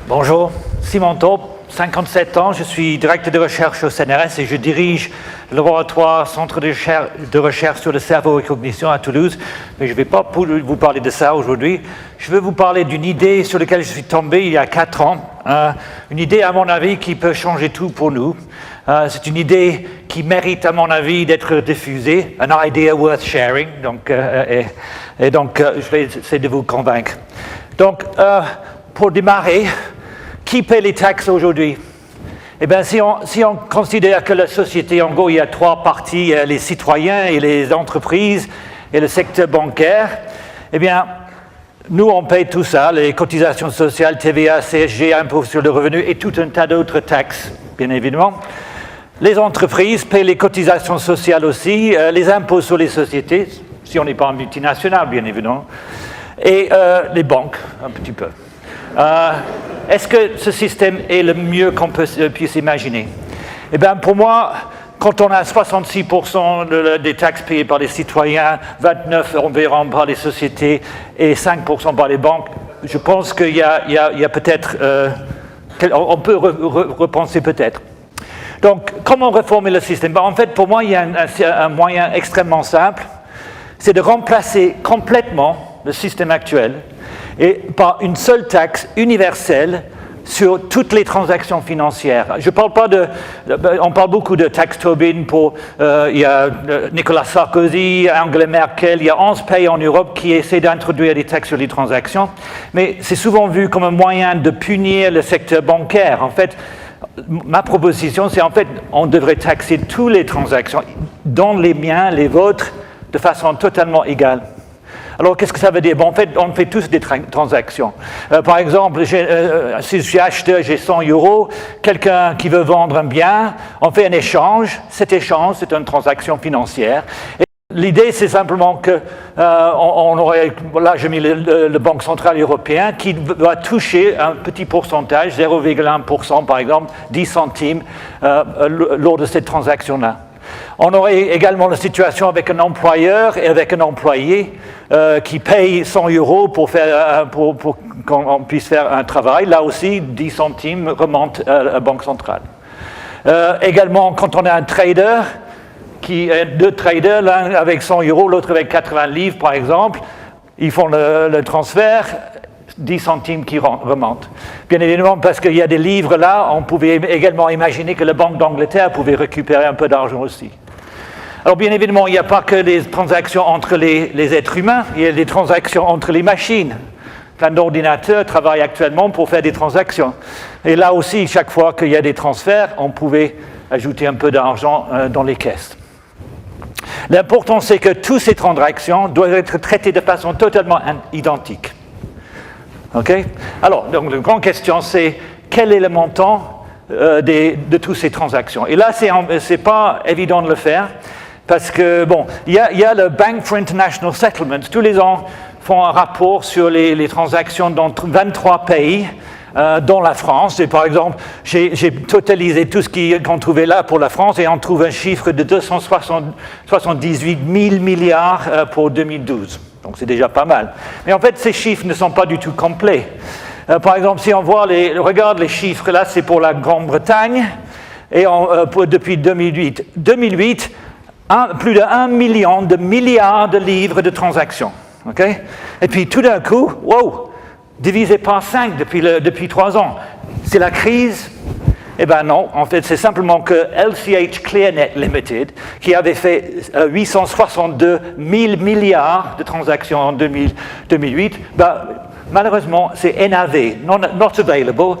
Bonjour, Simon Taub, 57 ans, je suis directeur de recherche au CNRS et je dirige le laboratoire Centre de recherche sur le cerveau et cognition à Toulouse. Mais je ne vais pas vous parler de ça aujourd'hui. Je veux vous parler d'une idée sur laquelle je suis tombé il y a 4 ans. Une idée, à mon avis, qui peut changer tout pour nous. C'est une idée qui mérite, à mon avis, d'être diffusée. An idea worth sharing. Donc, je vais essayer de vous convaincre. Donc, pour démarrer, qui paie les taxes aujourd'hui? Eh bien, si on considère que la société, en gros, il y a 3 parties, les citoyens et les entreprises et le secteur bancaire, eh bien, nous, on paye tout ça, les cotisations sociales, TVA, CSG, impôts sur le revenu et tout un tas d'autres taxes, bien évidemment. Les entreprises paient les cotisations sociales aussi, les impôts sur les sociétés, si on n'est pas en multinational, bien évidemment, et les banques, un petit peu. Est-ce que ce système est le mieux qu'on puisse imaginer? Eh bien, pour moi, quand on a 66% des taxes payées par les citoyens, 29% environ par les sociétés et 5% par les banques, je pense qu'il y a peut-être... on peut repenser peut-être. Donc, comment réformer le système? En fait, pour moi, il y a un moyen extrêmement simple, c'est de remplacer complètement le système actuel et par une seule taxe universelle sur toutes les transactions financières. Je parle pas on parle beaucoup de taxe Tobin pour, il y a Nicolas Sarkozy, Angela Merkel, il y a 11 pays en Europe qui essaient d'introduire des taxes sur les transactions, mais c'est souvent vu comme un moyen de punir le secteur bancaire. En fait, ma proposition, c'est en fait, on devrait taxer toutes les transactions, dont les miens, les vôtres, de façon totalement égale. Alors, qu'est-ce que ça veut dire? Bon, en fait, on fait tous des transactions. Par exemple, si je suis acheteur, j'ai 100 €, quelqu'un qui veut vendre un bien, on fait un échange. Cet échange, c'est une transaction financière. Et l'idée, c'est simplement que on aurait, là, j'ai mis le Banque centrale européenne qui va toucher un petit pourcentage, 0,1% par exemple, 10 centimes lors de cette transaction-là. On aurait également la situation avec un employeur et avec un employé qui paye 100 € pour qu'on puisse faire un travail. Là aussi, 10 centimes remontent à la Banque centrale. Également, quand on a un trader, deux traders, l'un avec 100 €, l'autre avec 80 livres par exemple, ils font le transfert, 10 centimes qui remontent. Bien évidemment, parce qu'il y a des livres là, on pouvait également imaginer que la Banque d'Angleterre pouvait récupérer un peu d'argent aussi. Alors bien évidemment, il n'y a pas que des transactions entre les êtres humains, il y a des transactions entre les machines. Plein d'ordinateurs travaillent actuellement pour faire des transactions. Et là aussi, chaque fois qu'il y a des transferts, on pouvait ajouter un peu d'argent dans les caisses. L'important, c'est que toutes ces transactions doivent être traitées de façon totalement identique. Okay? Alors, donc, la grande question, c'est quel est le montant de toutes ces transactions? Et là, c'est pas évident de le faire, parce que, bon, il y a le Bank for International Settlements. Tous les ans, font un rapport sur les transactions dans 23 pays, dont la France. Et par exemple, j'ai totalisé tout ce qu'on trouvait là pour la France, et on trouve un chiffre de 278 000 milliards pour 2012. Donc c'est déjà pas mal. Mais en fait, ces chiffres ne sont pas du tout complets. Par exemple, si on regarde les chiffres là, c'est pour la Grande-Bretagne, et depuis 2008. 2008, plus de 1 million de milliards de livres de transactions. Okay? Et puis tout d'un coup, wow, divisé par 5 depuis 3 ans. C'est la crise? Eh bien non, en fait, c'est simplement que LCH ClearNet Limited, qui avait fait 862 000 milliards de transactions en 2008, malheureusement, c'est NAV, not available,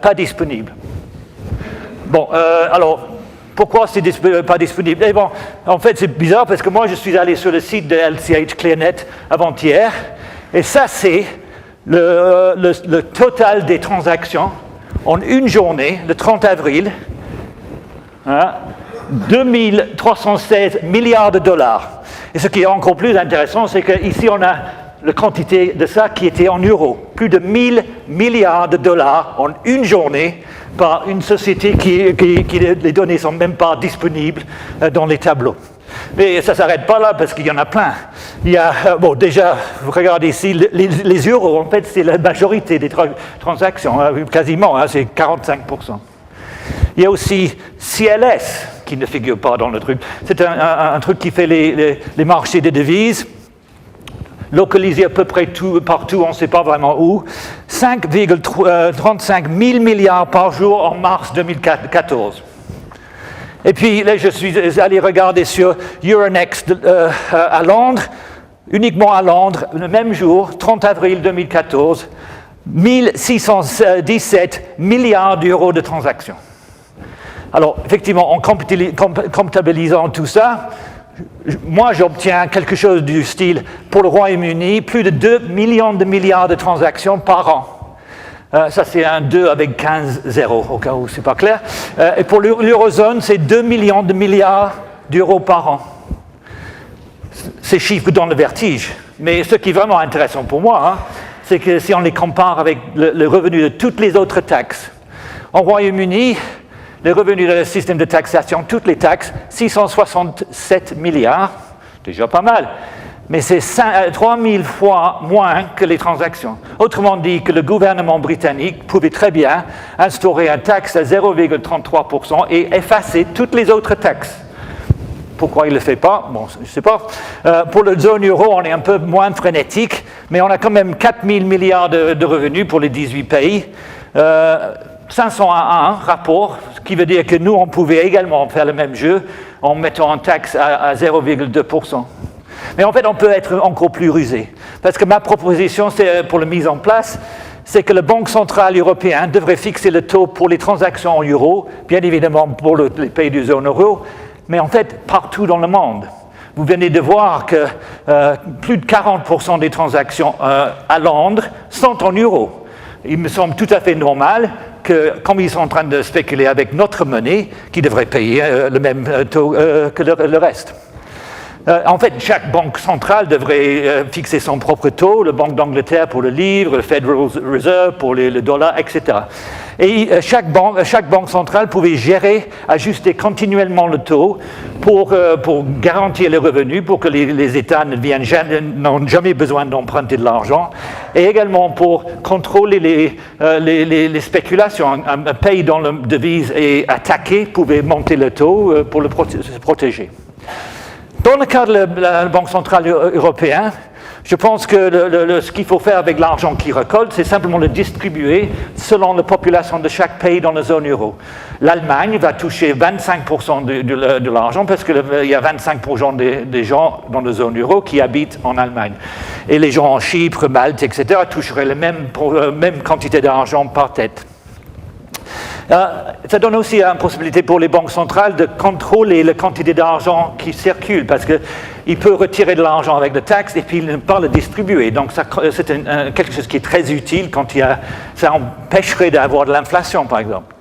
pas disponible. Bon, alors, pourquoi c'est pas disponible? Eh bon, en fait, c'est bizarre parce que moi, je suis allé sur le site de LCH ClearNet avant-hier, et ça, c'est le total des transactions en une journée, le 30 avril, 2316 milliards de dollars. Et ce qui est encore plus intéressant, c'est qu'ici, on a la quantité de ça qui était en euros. Plus de 1000 milliards de dollars en une journée par une société qui les données ne sont même pas disponibles dans les tableaux. Mais ça ne s'arrête pas là parce qu'il y en a plein. Il y a, déjà, vous regardez ici, les euros, en fait, c'est la majorité des transactions, quasiment, c'est 45%. Il y a aussi CLS, qui ne figure pas dans le truc. C'est un truc qui fait les marchés de devises, localisé à peu près partout, on ne sait pas vraiment où. 5,35 000 milliards par jour en mars 2014. Et puis là, je suis allé regarder sur Euronext à Londres, uniquement à Londres, le même jour, 30 avril 2014, 1617 milliards d'euros de transactions. Alors, effectivement, en comptabilisant tout ça, moi, j'obtiens quelque chose du style, pour le Royaume-Uni, plus de 2 millions de milliards de transactions par an. Ça, c'est un 2 avec 15 zéros, au cas où ce n'est pas clair. Et pour l'Eurozone, c'est 2 millions de milliards d'euros par an. Ces chiffres donnent le vertige. Mais ce qui est vraiment intéressant pour moi, c'est que si on les compare avec le revenu de toutes les autres taxes, en Royaume-Uni, les revenus du système de taxation, toutes les taxes, 667 milliards, déjà pas mal, mais c'est 3000 fois moins que les transactions. Autrement dit, que le gouvernement britannique pouvait très bien instaurer une taxe à 0,33% et effacer toutes les autres taxes. Pourquoi il ne le fait pas? Bon, je ne sais pas. Pour la zone euro, on est un peu moins frénétique, mais on a quand même 4 000 milliards de revenus pour les 18 pays. 501 rapport, ce qui veut dire que nous, on pouvait également faire le même jeu en mettant une taxe à 0,2%. Mais en fait, on peut être encore plus rusé. Parce que ma proposition, c'est pour la mise en place, c'est que la Banque centrale européenne devrait fixer le taux pour les transactions en euros, bien évidemment pour les pays de zone euro, mais en fait, partout dans le monde. Vous venez de voir que plus de 40% des transactions à Londres sont en euros. Il me semble tout à fait normal que, comme ils sont en train de spéculer avec notre monnaie, qu'ils devraient payer le même taux que le reste. En fait, chaque banque centrale devrait fixer son propre taux, la Banque d'Angleterre pour le livre, le Federal Reserve pour le dollar, etc. Et chaque banque centrale pouvait gérer, ajuster continuellement le taux pour garantir les revenus, pour que les États n'ont jamais besoin d'emprunter de l'argent, et également pour contrôler les spéculations. Un pays dont la devise est attaquée pouvait monter le taux pour se protéger. Dans le cas de la Banque centrale européenne, je pense que ce qu'il faut faire avec l'argent qu'ils récoltent, c'est simplement le distribuer selon la population de chaque pays dans la zone euro. L'Allemagne va toucher 25% de l'argent parce qu'il y a 25% des gens dans la zone euro qui habitent en Allemagne. Et les gens en Chypre, Malte, etc. toucheraient la même quantité d'argent par tête. Ça donne aussi une possibilité pour les banques centrales de contrôler la quantité d'argent qui circule, parce qu'ils peuvent retirer de l'argent avec la taxe et puis ne pas le distribuer. Donc c'est quelque chose qui est très utile quand ça empêcherait d'avoir de l'inflation, par exemple.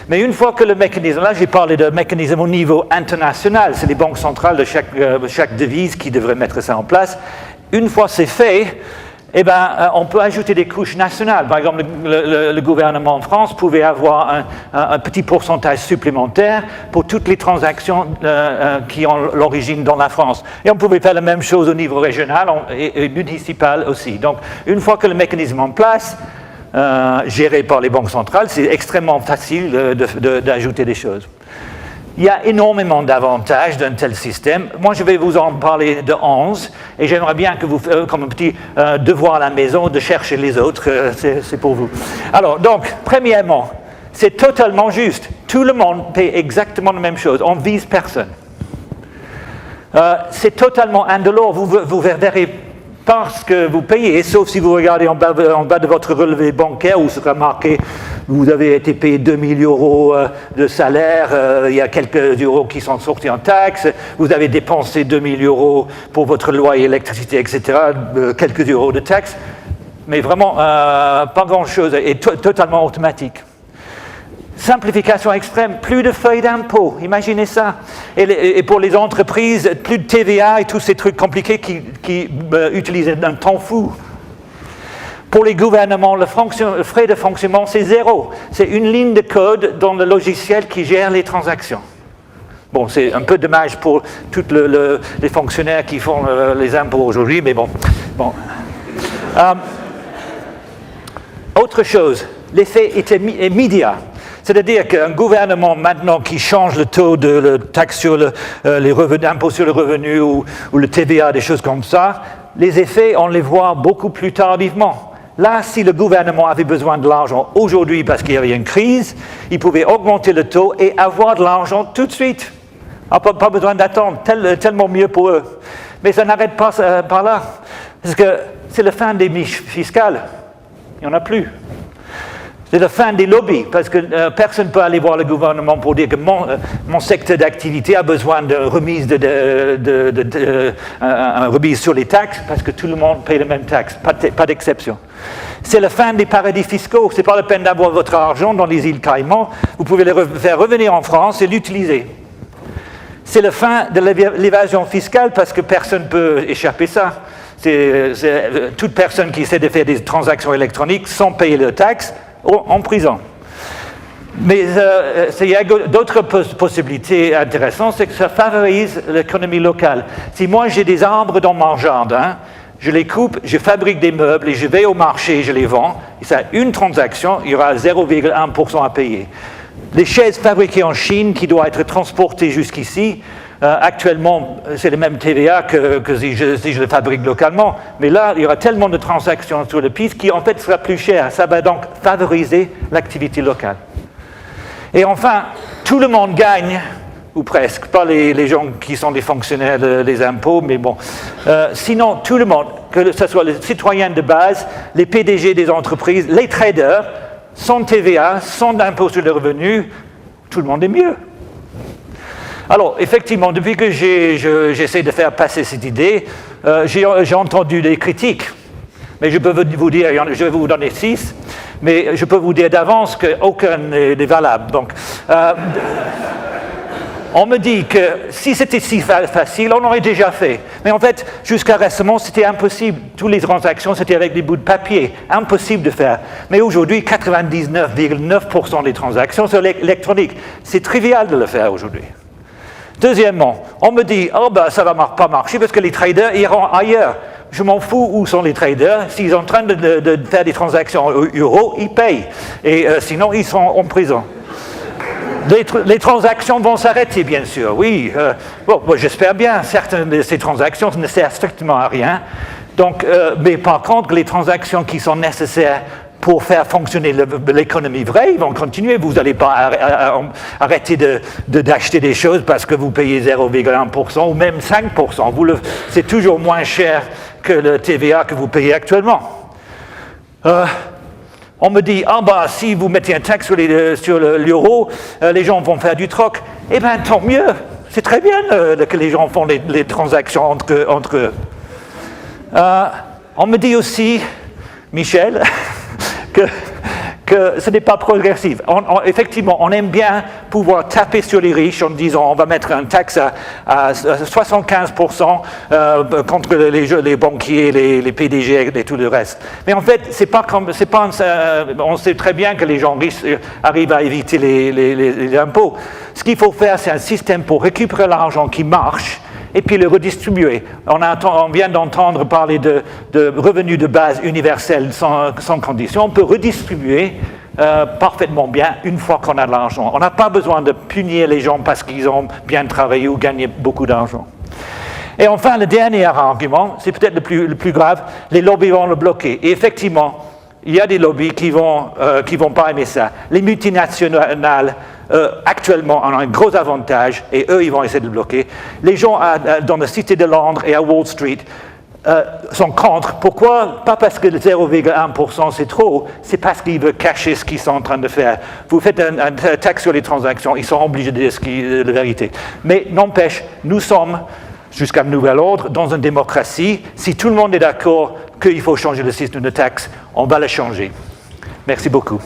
Mais une fois que le mécanisme, là j'ai parlé de mécanisme au niveau international, c'est les banques centrales de chaque devise qui devraient mettre ça en place. Une fois c'est fait, on peut ajouter des couches nationales. Par exemple, le gouvernement en France pouvait avoir un petit pourcentage supplémentaire pour toutes les transactions qui ont l'origine dans la France. Et on pouvait faire la même chose au niveau régional et municipal aussi. Donc, une fois que le mécanisme est en place, géré par les banques centrales, c'est extrêmement facile d'ajouter des choses. Il y a énormément d'avantages d'un tel système. Moi, je vais vous en parler de 11, et j'aimerais bien que vous, comme un petit devoir à la maison, de chercher les autres, c'est pour vous. Alors, donc, premièrement, c'est totalement juste. Tout le monde paie exactement la même chose. On ne vise personne. C'est totalement indolore. Vous verrez pas ce que vous payez, sauf si vous regardez en bas de votre relevé bancaire où sera marqué vous avez été payé 2 000 € de salaire, il y a quelques euros qui sont sortis en taxes, vous avez dépensé 2 000 € pour votre loyer, électricité, etc., quelques euros de taxes, mais vraiment pas grand-chose, et totalement automatique. Simplification extrême, plus de feuilles d'impôt, imaginez ça. Et pour les entreprises, plus de TVA et tous ces trucs compliqués qui utilisent un temps fou. Pour les gouvernements, le frais de fonctionnement, c'est 0. C'est une ligne de code dans le logiciel qui gère les transactions. Bon, c'est un peu dommage pour tous les fonctionnaires qui font les impôts aujourd'hui, mais bon. Autre chose, l'effet est immédiat. C'est-à-dire qu'un gouvernement maintenant qui change le taux de taxe sur les revenus, d'impôt sur le revenu ou le TVA, des choses comme ça, les effets, on les voit beaucoup plus tardivement. Là, si le gouvernement avait besoin de l'argent aujourd'hui parce qu'il y avait une crise, il pouvait augmenter le taux et avoir de l'argent tout de suite. Pas besoin d'attendre, tellement mieux pour eux. Mais ça n'arrête pas par là, parce que c'est la fin des niches fiscales. Il n'y en a plus. C'est la fin des lobbies, parce que personne ne peut aller voir le gouvernement pour dire que mon secteur d'activité a besoin de remise, remise sur les taxes, parce que tout le monde paye les mêmes taxes, pas d'exception. C'est la fin des paradis fiscaux. Ce n'est pas la peine d'avoir votre argent dans les îles Caïmans. Vous pouvez le faire revenir en France et l'utiliser. C'est la fin de l'évasion fiscale, parce que personne ne peut échapper à ça. Toute personne qui essaie de faire des transactions électroniques sans payer de taxes, en prison. Mais il y a d'autres possibilités intéressantes, c'est que ça favorise l'économie locale. Si moi j'ai des arbres dans mon jardin, je les coupe, je fabrique des meubles et je vais au marché et je les vends, et ça, une transaction, il y aura 0,1% à payer. Les chaises fabriquées en Chine qui doivent être transportées jusqu'ici, actuellement, c'est le même TVA que si je le fabrique localement. Mais là, il y aura tellement de transactions sur le piste qui, en fait, sera plus cher. Ça va donc favoriser l'activité locale. Et enfin, tout le monde gagne, ou presque. Pas les gens qui sont des fonctionnaires des impôts, mais bon. Sinon, tout le monde, que ce soit les citoyens de base, les PDG des entreprises, les traders, sans TVA, sans impôt sur le revenu, tout le monde est mieux. Alors, effectivement, depuis que j'essaie de faire passer cette idée, j'ai entendu des critiques. Mais je peux vous dire, je vais vous donner 6, mais je peux vous dire d'avance qu'aucun n'est valable. Donc, on me dit que si c'était si facile, on aurait déjà fait. Mais en fait, jusqu'à récemment, c'était impossible. Toutes les transactions, c'était avec des bouts de papier. Impossible de faire. Mais aujourd'hui, 99,9% des transactions sont électroniques. C'est trivial de le faire aujourd'hui. Deuxièmement, on me dit, ça ne va pas marcher parce que les traders iront ailleurs. Je m'en fous où sont les traders. S'ils sont en train de faire des transactions en euros, ils payent. Et sinon, ils sont en prison. Les transactions vont s'arrêter, bien sûr, oui. J'espère bien. Certaines de ces transactions ne servent strictement à rien. Donc, mais par contre, les transactions qui sont nécessaires pour faire fonctionner l'économie vraie, ils vont continuer. Vous n'allez pas arrêter d'acheter des choses parce que vous payez 0,1% ou même 5%. C'est toujours moins cher que le TVA que vous payez actuellement. On me dit, si vous mettez un taxe sur l'euro, les gens vont faire du troc. Eh bien, tant mieux. C'est très bien que les gens font les transactions entre eux. On me dit aussi, Michel, que ce n'est pas progressif. Effectivement, on aime bien pouvoir taper sur les riches en disant on va mettre un taxe à 75% contre les banquiers, les PDG et tout le reste. Mais en fait, on sait très bien que les gens riches arrivent à éviter les impôts. Ce qu'il faut faire, c'est un système pour récupérer l'argent qui marche et puis le redistribuer. On vient d'entendre parler de revenus de base universels sans condition. On peut redistribuer parfaitement bien une fois qu'on a de l'argent. On n'a pas besoin de punir les gens parce qu'ils ont bien travaillé ou gagné beaucoup d'argent. Et enfin, le dernier argument, c'est peut-être le plus grave, les lobbies vont le bloquer. Et effectivement, il y a des lobbies qui vont pas aimer ça. Les multinationales, actuellement, ont un gros avantage, et eux, ils vont essayer de le bloquer. Les gens dans la Cité de Londres et à Wall Street sont contre. Pourquoi? Pas parce que le 0,1% c'est trop, c'est parce qu'ils veulent cacher ce qu'ils sont en train de faire. Vous faites un taxe sur les transactions, ils sont obligés de dire la vérité. Mais n'empêche, nous sommes, jusqu'à nouvel ordre, dans une démocratie. Si tout le monde est d'accord qu'il faut changer le système de taxe, on va le changer. Merci beaucoup.